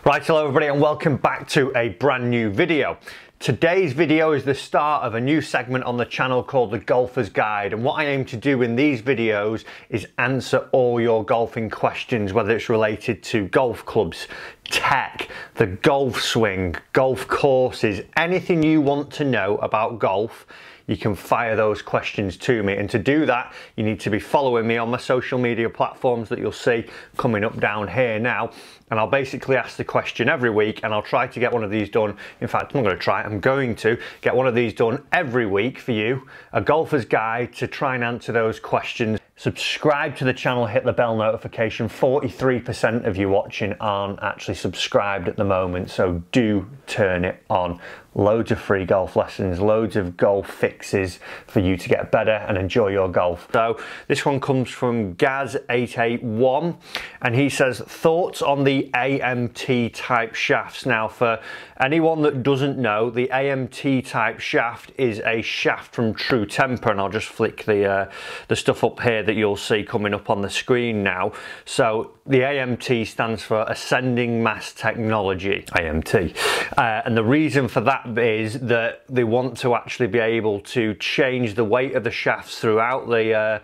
Right, hello everybody and welcome back to a brand new video. Today's video is the start of a new segment on the channel called The Golfer's Guide, and what I aim to do in these videos is answer all your golfing questions, whether it's related to golf clubs, tech, the golf swing, golf courses, anything you want to know about golf. You can fire those questions to me, and to do that you need to be following me on my social media platforms that you'll see coming up down here now, and I'll basically ask the question every week and I'll try to get one of these done. In fact, I'm not going to try, I'm going to get one of these done every week for you, a golfer's guide to try and answer those questions. Subscribe to the channel, hit the bell notification. 43% of you watching aren't actually subscribed at the moment, so do turn it on. Loads of free golf lessons, loads of golf fixes for you to get better and enjoy your golf. So this one comes from Gaz881 and he says, thoughts on the AMT type shafts. Now, for anyone that doesn't know, the AMT type shaft is a shaft from True Temper, and I'll just flick the stuff up here that you'll see coming up on the screen now. So the AMT stands for Ascending Mass Technology, AMT, and the reason for that is that they want to actually be able to change the weight of the shafts throughout the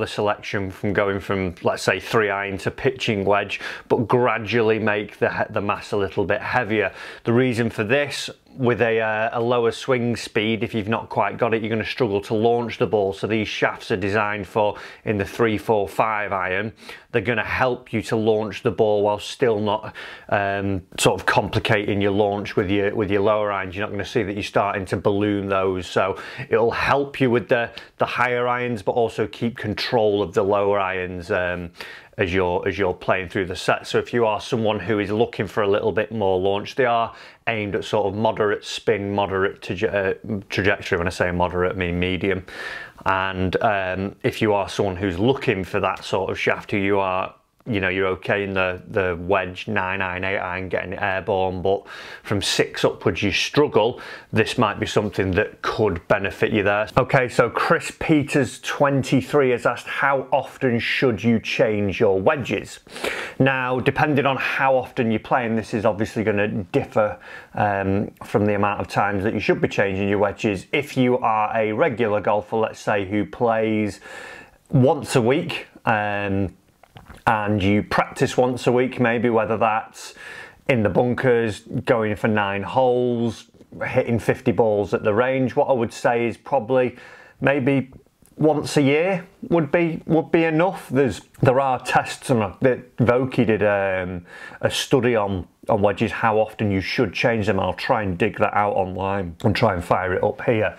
selection, from going from, let's say, 3-iron to pitching wedge, but gradually make the mass a little bit heavier. The reason for this, with a lower swing speed, if you've not quite got it, you're going to struggle to launch the ball. So these shafts are designed for, in the 3, 4, 5 iron, they're going to help you to launch the ball while still not sort of complicating your launch with your lower irons. You're not going to see that you're starting to balloon those. So it'll help you with the higher irons, but also keep control of the lower irons as you're playing through the set. So if you are someone who is looking for a little bit more launch, they are aimed at sort of moderate spin, moderate trajectory. When I say moderate, I mean medium. And if you are someone who's looking for that sort of shaft, who you are, you know, you're okay in the wedge, 9-iron, 8-iron, getting it airborne, but from 6 upwards you struggle, this might be something that could benefit you there. Okay, so Chris Peters 23 has asked, how often should you change your wedges? Now, depending on how often you're playing, this is obviously going to differ from the amount of times that you should be changing your wedges. If you are a regular golfer, let's say, who plays once a week, and you practice once a week, maybe, whether that's in the bunkers, going for 9 holes, hitting 50 balls at the range, what I would say is probably maybe once a year would be enough. There are tests, and Vokey did a study on wedges, how often you should change them. I'll try and dig that out online and try and fire it up here.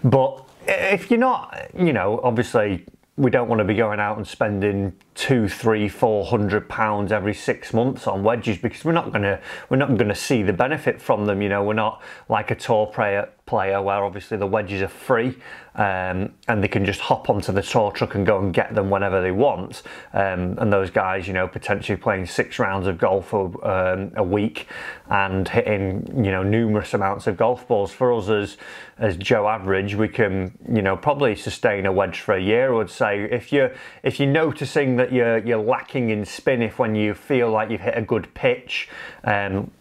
But if you're not, you know, obviously we don't want to be going out and spending £200, £300, £400 every 6 months on wedges, because we're not gonna see the benefit from them. You know, we're not like a tour player where obviously the wedges are free, and they can just hop onto the tour truck and go and get them whenever they want. And those guys, you know, potentially playing 6 rounds of golf a week and hitting, you know, numerous amounts of golf balls. For us as Joe Average, we can, you know, probably sustain a wedge for a year. I would say if you're noticing that you're lacking in spin, if when you feel like you've hit a good pitch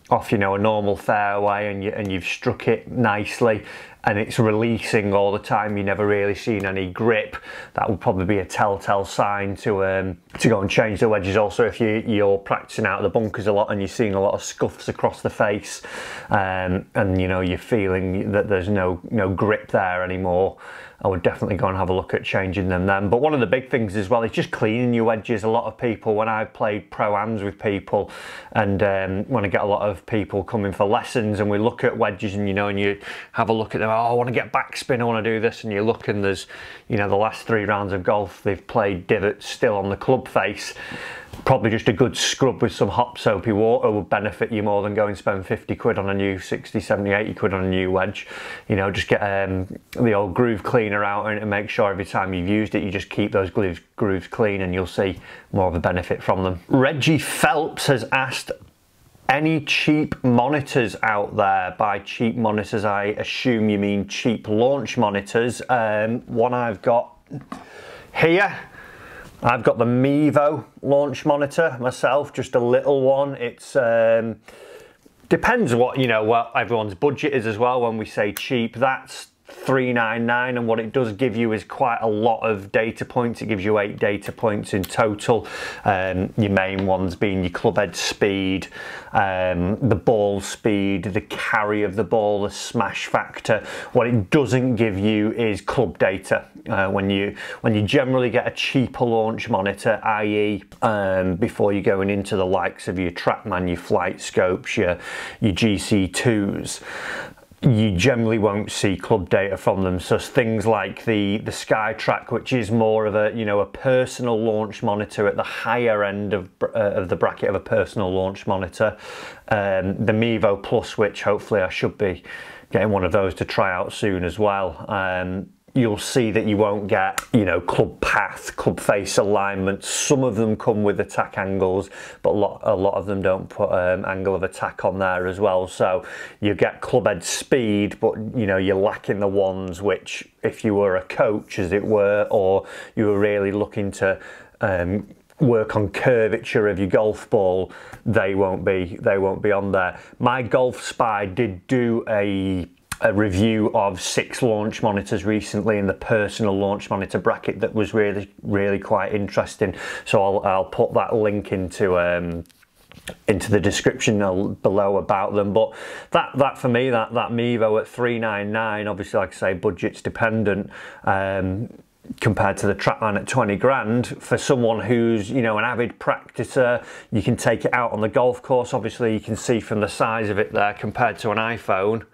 off, you know, a normal fairway, and you've struck it nicely and it's releasing all the time, you've never really seen any grip, that would probably be a telltale sign to go and change the wedges. Also, if you're practicing out of the bunkers a lot and you're seeing a lot of scuffs across the face, and you know, you're feeling that there's no grip there anymore, I would definitely go and have a look at changing them then. But one of the big things as well is just cleaning your wedges. A lot of people, when I've played pro-ams with people, and when I get a lot of people coming for lessons, and we look at wedges, and you know, and you have a look at them, oh, I want to get backspin, I want to do this, and you look, and there's, you know, the last 3 rounds of golf they've played divots still on the club face. Probably just a good scrub with some hot soapy water would benefit you more than go and spend 50 quid on a new 60, 70, 80 quid on a new wedge. You know, just get the old groove cleaner out and make sure every time you've used it, you just keep those grooves clean, and you'll see more of a benefit from them. Reggie Phelps has asked, any cheap monitors out there? By cheap monitors, I assume you mean cheap launch monitors. One I've got here I've got the Mevo launch monitor myself, just a little one. It's depends what what everyone's budget is as well. When we say cheap, that's $399, and what it does give you is quite a lot of data points. It gives you 8 data points in total. Your main ones being your club head speed, the ball speed, the carry of the ball, the smash factor. What it doesn't give you is club data. When you generally get a cheaper launch monitor, i.e. before you're going into the likes of your TrackMan, your Flight Scopes, your GC2s, you generally won't see club data from them. So things like the SkyTrack, which is more of a a personal launch monitor at the higher end of the bracket of a personal launch monitor, the Mevo Plus, which hopefully I should be getting one of those to try out soon as well. You'll see that you won't get, club path, club face alignment. Some of them come with attack angles, but a lot of them don't put angle of attack on there as well. So you get club head speed, but you're lacking the ones which, if you were a coach, as it were, or you were really looking to work on curvature of your golf ball, they won't be on there. My Golf Spy did do a review of 6 launch monitors recently in the personal launch monitor bracket that was really quite interesting. So I'll put that link into the description below about them. But that for me, that Mevo at $399, obviously, like I say, budget's dependent. Compared to the TrackMan at 20 grand, for someone who's an avid practicer, you can take it out on the golf course. Obviously, you can see from the size of it there compared to an iPhone,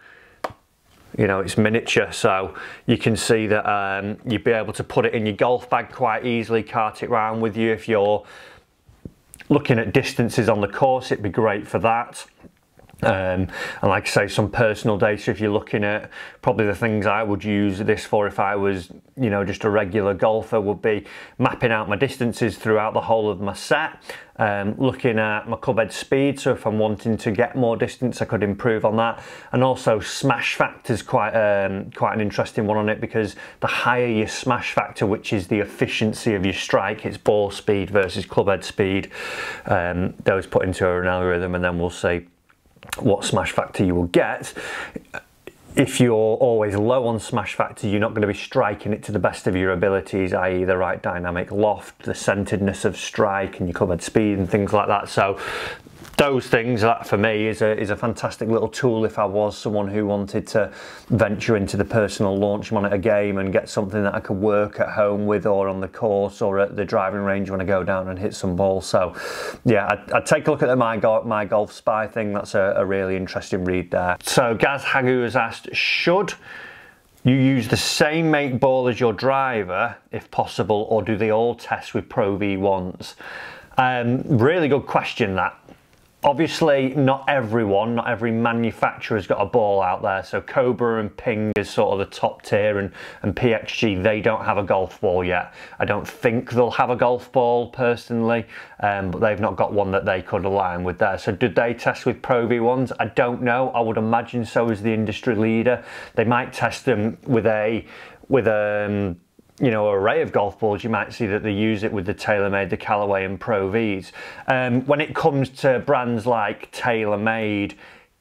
it's miniature, so you can see that you'd be able to put it in your golf bag quite easily, cart it around with you. If you're looking at distances on the course, it'd be great for that. And like I say, some personal data, if you're looking at probably the things I would use this for if I was just a regular golfer, would be mapping out my distances throughout the whole of my set, looking at my club head speed, so if I'm wanting to get more distance I could improve on that, and also smash factor is quite an interesting one on it, because the higher your smash factor, which is the efficiency of your strike, it's ball speed versus club head speed, those put into an algorithm, and then we'll see what smash factor you will get. If you're always low on smash factor, you're not going to be striking it to the best of your abilities, i.e. the right dynamic loft, the centeredness of strike, and your club head speed and things like that. So those things, that for me is a fantastic little tool if I was someone who wanted to venture into the personal launch monitor game and get something that I could work at home with, or on the course, or at the driving range when I go down and hit some balls. So yeah, I'd take a look at the My Golf Spy thing. That's a really interesting read there. So Gaz Hagu has asked, should you use the same make ball as your driver if possible, or do they all test with Pro V1s? Really good question, that. Obviously, not every manufacturer has got a ball out there. So Cobra and Ping is sort of the top tier, and PXG, they don't have a golf ball yet. I don't think they'll have a golf ball personally, but they've not got one that they could align with there. So did they test with Pro V1s? I don't know. I would imagine so, as the industry leader. They might test them with an array of golf balls. You might see that they use it with the TaylorMade, the Callaway and Pro Vs. When it comes to brands like TaylorMade,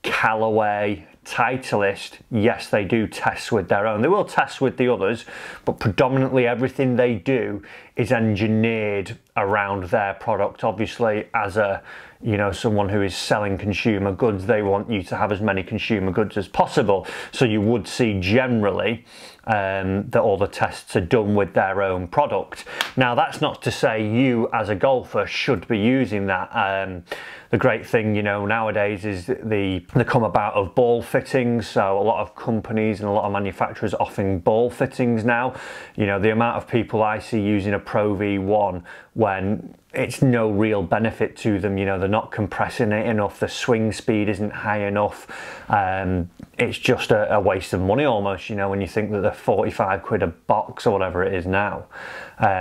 Callaway, Titleist, yes, they do test with their own. They will test with the others, but predominantly everything they do is engineered around their product. Obviously, as a someone who is selling consumer goods, they want you to have as many consumer goods as possible. So you would see generally that all the tests are done with their own product. Now, that's not to say you as a golfer should be using that. The great thing, nowadays is the come about of ball fittings. So a lot of companies and a lot of manufacturers offering ball fittings now. The amount of people I see using a Pro V1 when it's no real benefit to them. They're not compressing it enough, the swing speed isn't high enough. It's just a waste of money almost, when you think that they're 45 quid a box or whatever it is now,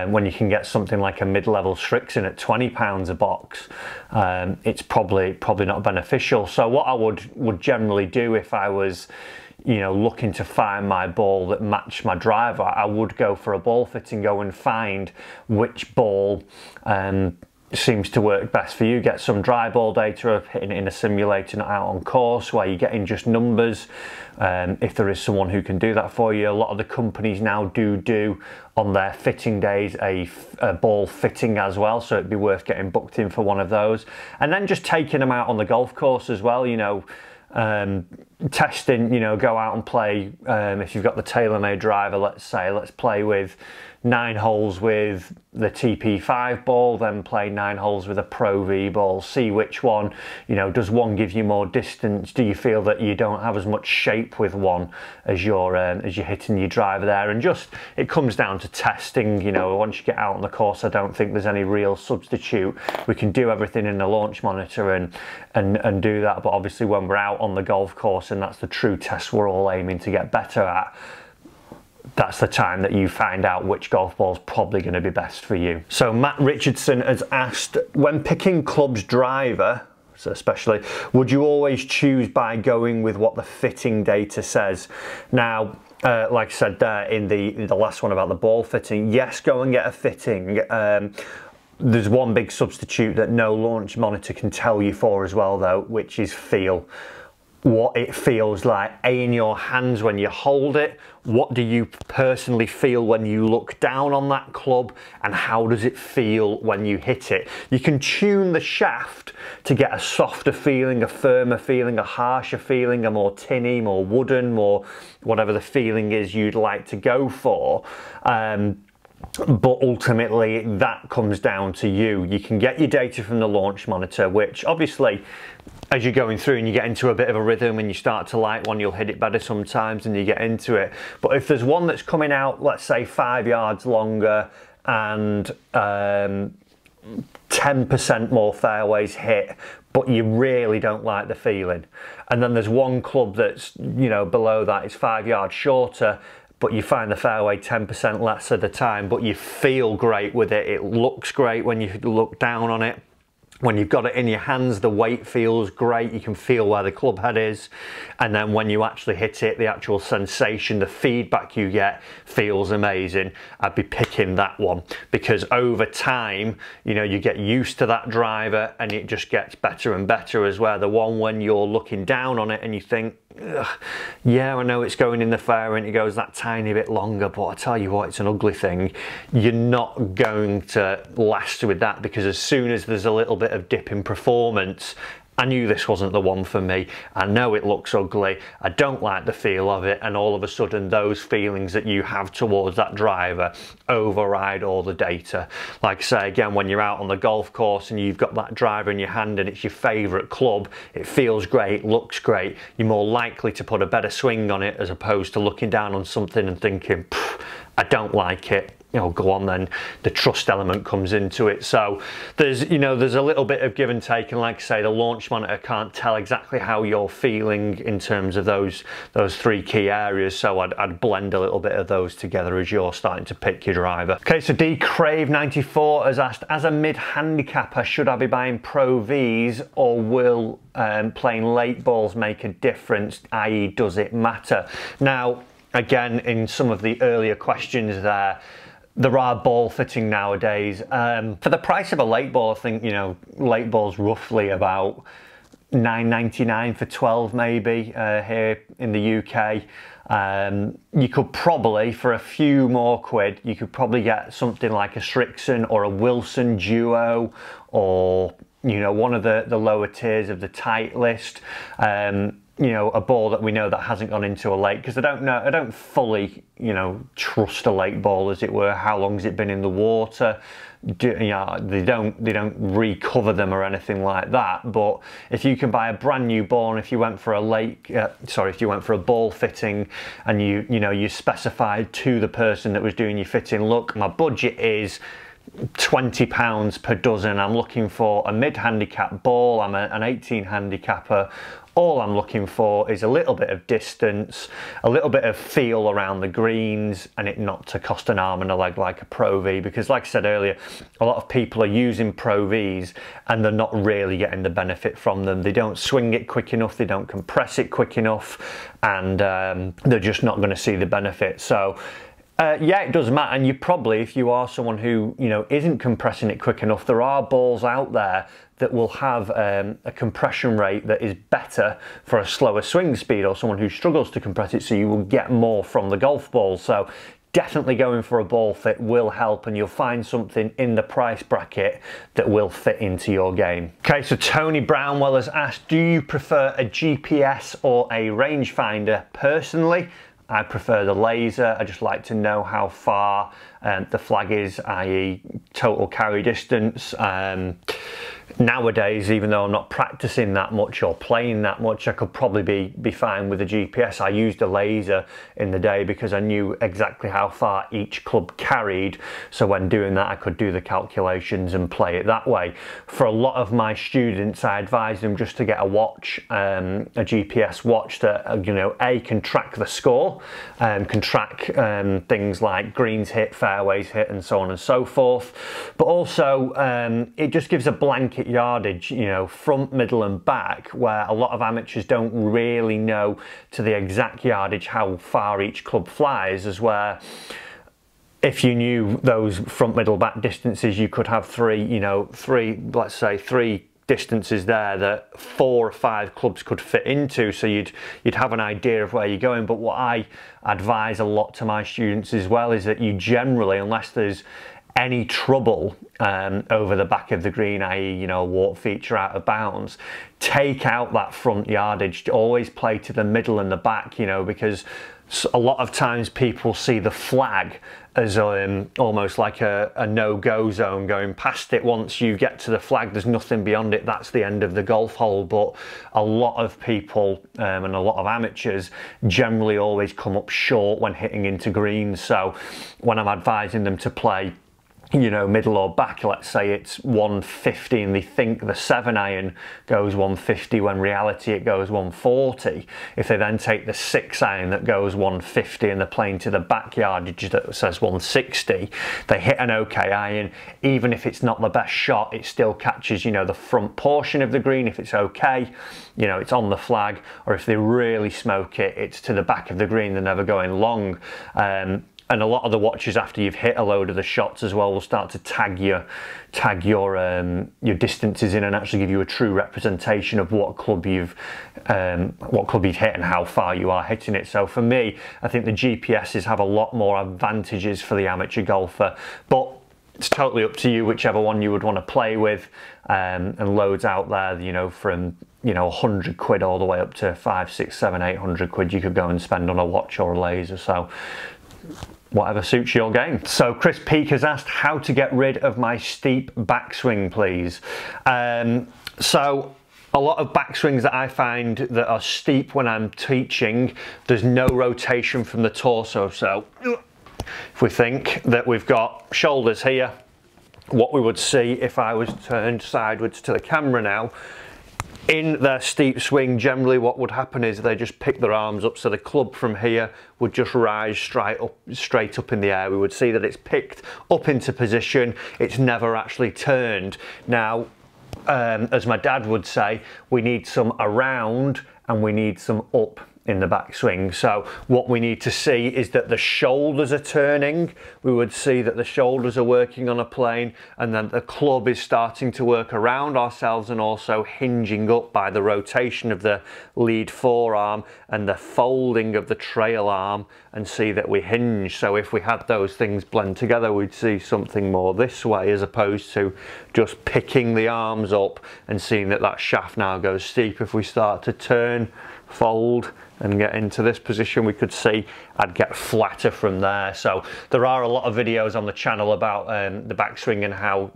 when you can get something like a mid-level Strixon at £20 a box. It's probably not beneficial. So what I would generally do if I was you know, looking to find my ball that matched my driver, I would go for a ball fitting, go and find which ball seems to work best for you. Get some dry ball data of hitting it in a simulator, not out on course, where you're getting just numbers. If there is someone who can do that for you. A lot of the companies now do on their fitting days a ball fitting as well, so it'd be worth getting booked in for one of those. And then just taking them out on the golf course as well, you know, testing, you know, go out and play, if you've got the TaylorMade driver, let's say, let's play with 9 holes with the TP5 ball, then play 9 holes with a Pro V ball, see which one, you know, does one give you more distance? Do you feel that you don't have as much shape with one as you're hitting your driver there? And just, it comes down to testing, you know. Once you get out on the course, I don't think there's any real substitute. We can do everything in the launch monitor and do that, but obviously when we're out on the golf course, and that's the true test we're all aiming to get better at, that's the time that you find out which golf ball's probably going to be best for you. So Matt Richardson has asked, when picking club's driver, so especially, would you always choose by going with what the fitting data says? Now, like I said there in the last one about the ball fitting, yes, go and get a fitting. There's one big substitute that no launch monitor can tell you for as well though, which is feel. What it feels like in your hands when you hold it. What do you personally feel when you look down on that club, and how does it feel when you hit it? You can tune the shaft to get a softer feeling, a firmer feeling, a harsher feeling, a more tinny, more wooden, more whatever the feeling is you'd like to go for. But ultimately that comes down to you. You can get your data from the launch monitor, which obviously as you're going through and you get into a bit of a rhythm and you start to like one, you'll hit it better sometimes and you get into it. But if there's one that's coming out, let's say 5 yards longer and 10% more fairways hit, but you really don't like the feeling, and then there's one club that's, you know, below that is 5 yards shorter, but you find the fairway 10% less at the time, but you feel great with it. It looks great when you look down on it. When you've got it in your hands, the weight feels great. You can feel where the club head is. And then when you actually hit it, the actual sensation, the feedback you get feels amazing. I'd be picking that one, because over time, you know, you get used to that driver and it just gets better and better as well. The one when you're looking down on it and you think, yeah, I know it's going in the fairway and it goes that tiny bit longer, but I tell you what, it's an ugly thing. You're not going to last with that, because as soon as there's a little bit of dip in performance, I knew this wasn't the one for me. I know it looks ugly. I don't like the feel of it. And all of a sudden, those feelings that you have towards that driver override all the data. Like I say, again, when you're out on the golf course and you've got that driver in your hand and it's your favorite club, it feels great, looks great. You're more likely to put a better swing on it, as opposed to looking down on something and thinking, I don't like it. You know, go on then. The trust element comes into it. So there's, you know, there's a little bit of give and take, and like I say, the launch monitor can't tell exactly how you're feeling in terms of those 3 key areas. So I'd blend a little bit of those together as you're starting to pick your driver. Okay, so D Crave 94 has asked, as a mid handicapper, should I be buying Pro Vs, or will playing late balls make a difference, i.e. does it matter? Now, again, in some of the earlier questions there are ball fitting nowadays. For the price of a late ball, I think, you know, late ball's roughly about $9.99 for 12 maybe here in the UK. You could probably, for a few more quid, you could probably get something like a Strixon or a Wilson Duo, or, you know, one of the lower tiers of the Titleist. You know, a ball that we know that hasn't gone into a lake, because I don't fully, you know, trust a lake ball, as it were. How long's it been in the water? You know, they don't recover them or anything like that. But if you can buy a brand new ball, and if you went for a if you went for a ball fitting, and you specified to the person that was doing your fitting, look, my budget is £20 per dozen. I'm looking for a mid-handicap ball. I'm an 18 handicapper. All I'm looking for is a little bit of distance, a little bit of feel around the greens, and it not to cost an arm and a leg like a Pro V, because like I said earlier, a lot of people are using Pro Vs and they're not really getting the benefit from them. They don't swing it quick enough, they don't compress it quick enough, and they're just not going to see the benefit. So yeah, it does matter, and you probably, if you are someone who, you know, isn't compressing it quick enough, there are balls out there that will have a compression rate that is better for a slower swing speed, or someone who struggles to compress it, so you will get more from the golf ball. So definitely going for a ball fit will help, and you'll find something in the price bracket that will fit into your game. Okay, so Tony Brownwell has asked, do you prefer a GPS or a rangefinder? Personally, I prefer the laser. I just like to know how far the flag is, i.e. total carry distance. Nowadays, even though I'm not practicing that much or playing that much, I could probably be fine with a GPS. I used a laser in the day because I knew exactly how far each club carried. So when doing that, I could do the calculations and play it that way. For a lot of my students, I advise them just to get a watch, a GPS watch that, you know, A, can track the score, can track things like greens hit, fairways hit, and so on and so forth. But also, it just gives a blanket yardage, you know, front, middle and back, where a lot of amateurs don't really know to the exact yardage how far each club flies, as where if you knew those front, middle, back distances, you could have let's say three distances there that 4 or 5 clubs could fit into, so you'd have an idea of where you're going. But what I advise a lot to my students as well is that you generally, unless there's any trouble over the back of the green, i.e. you know, a walk feature out of bounds, take out that front yardage. Always play to the middle and the back, you know, because a lot of times people see the flag as almost like a no-go zone. Going past it, once you get to the flag, there's nothing beyond it, that's the end of the golf hole. But a lot of people and a lot of amateurs generally always come up short when hitting into greens. So when I'm advising them to play, you know, middle or back, let's say it's 150 and they think the 7-iron goes 150 when reality it goes 140. If they then take the 6-iron that goes 150 and they're playing to the back yardage that says 160, they hit an okay iron. Even if it's not the best shot, it still catches, you know, the front portion of the green. If it's okay, you know, it's on the flag. Or if they really smoke it, it's to the back of the green, they're never going long. And a lot of the watches, after you've hit a load of the shots as well, will start to tag your distances in and actually give you a true representation of what club you've hit and how far you are hitting it. So for me, I think the GPSs have a lot more advantages for the amateur golfer, but it's totally up to you whichever one you would want to play with. And loads out there, you know, from, you know, 100 quid all the way up to 500, 600, 700, 800 quid you could go and spend on a watch or a laser. So whatever suits your game. So Chris Peake has asked how to get rid of my steep backswing, please. So a lot of backswings that I find that are steep when I'm teaching, there's no rotation from the torso. So if we think that we've got shoulders here, what we would see if I was turned sideways to the camera now, in their steep swing, generally what would happen is they just pick their arms up, so the club from here would just rise straight up in the air. We would see that it's picked up into position, it's never actually turned. Now, as my dad would say, we need some around and we need some up in the backswing. So what we need to see is that the shoulders are turning. We would see that the shoulders are working on a plane, and then the club is starting to work around ourselves and also hinging up by the rotation of the lead forearm and the folding of the trail arm, and see that we hinge. So if we had those things blend together, we'd see something more this way, as opposed to just picking the arms up and seeing that that shaft now goes steep. If we start to turn fold and get into this position, we could see I'd get flatter from there. So there are a lot of videos on the channel about the backswing and how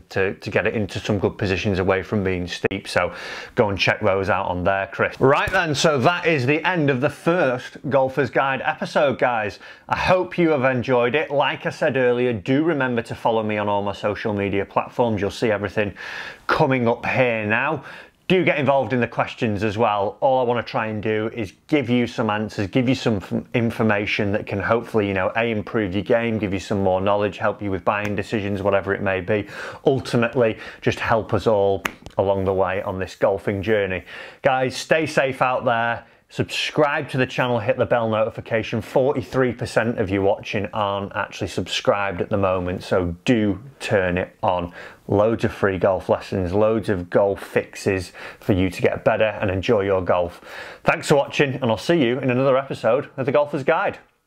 to get it into some good positions away from being steep, so go and check those out on there, Chris. Right then, so that is the end of the first Golfer's Guide episode, guys. I hope you have enjoyed it. Like I said earlier, do remember to follow me on all my social media platforms. You'll see everything coming up here now. Do get involved in the questions as well. All I want to try and do is give you some answers, give you some information that can hopefully, you know, improve your game, give you some more knowledge, help you with buying decisions, whatever it may be. Ultimately, just help us all along the way on this golfing journey. Guys, stay safe out there. Subscribe to the channel, hit the bell notification. 43% of you watching aren't actually subscribed at the moment, so do turn it on. Loads of free golf lessons, loads of golf fixes for you to get better and enjoy your golf. Thanks for watching, and I'll see you in another episode of The Golfer's Guide.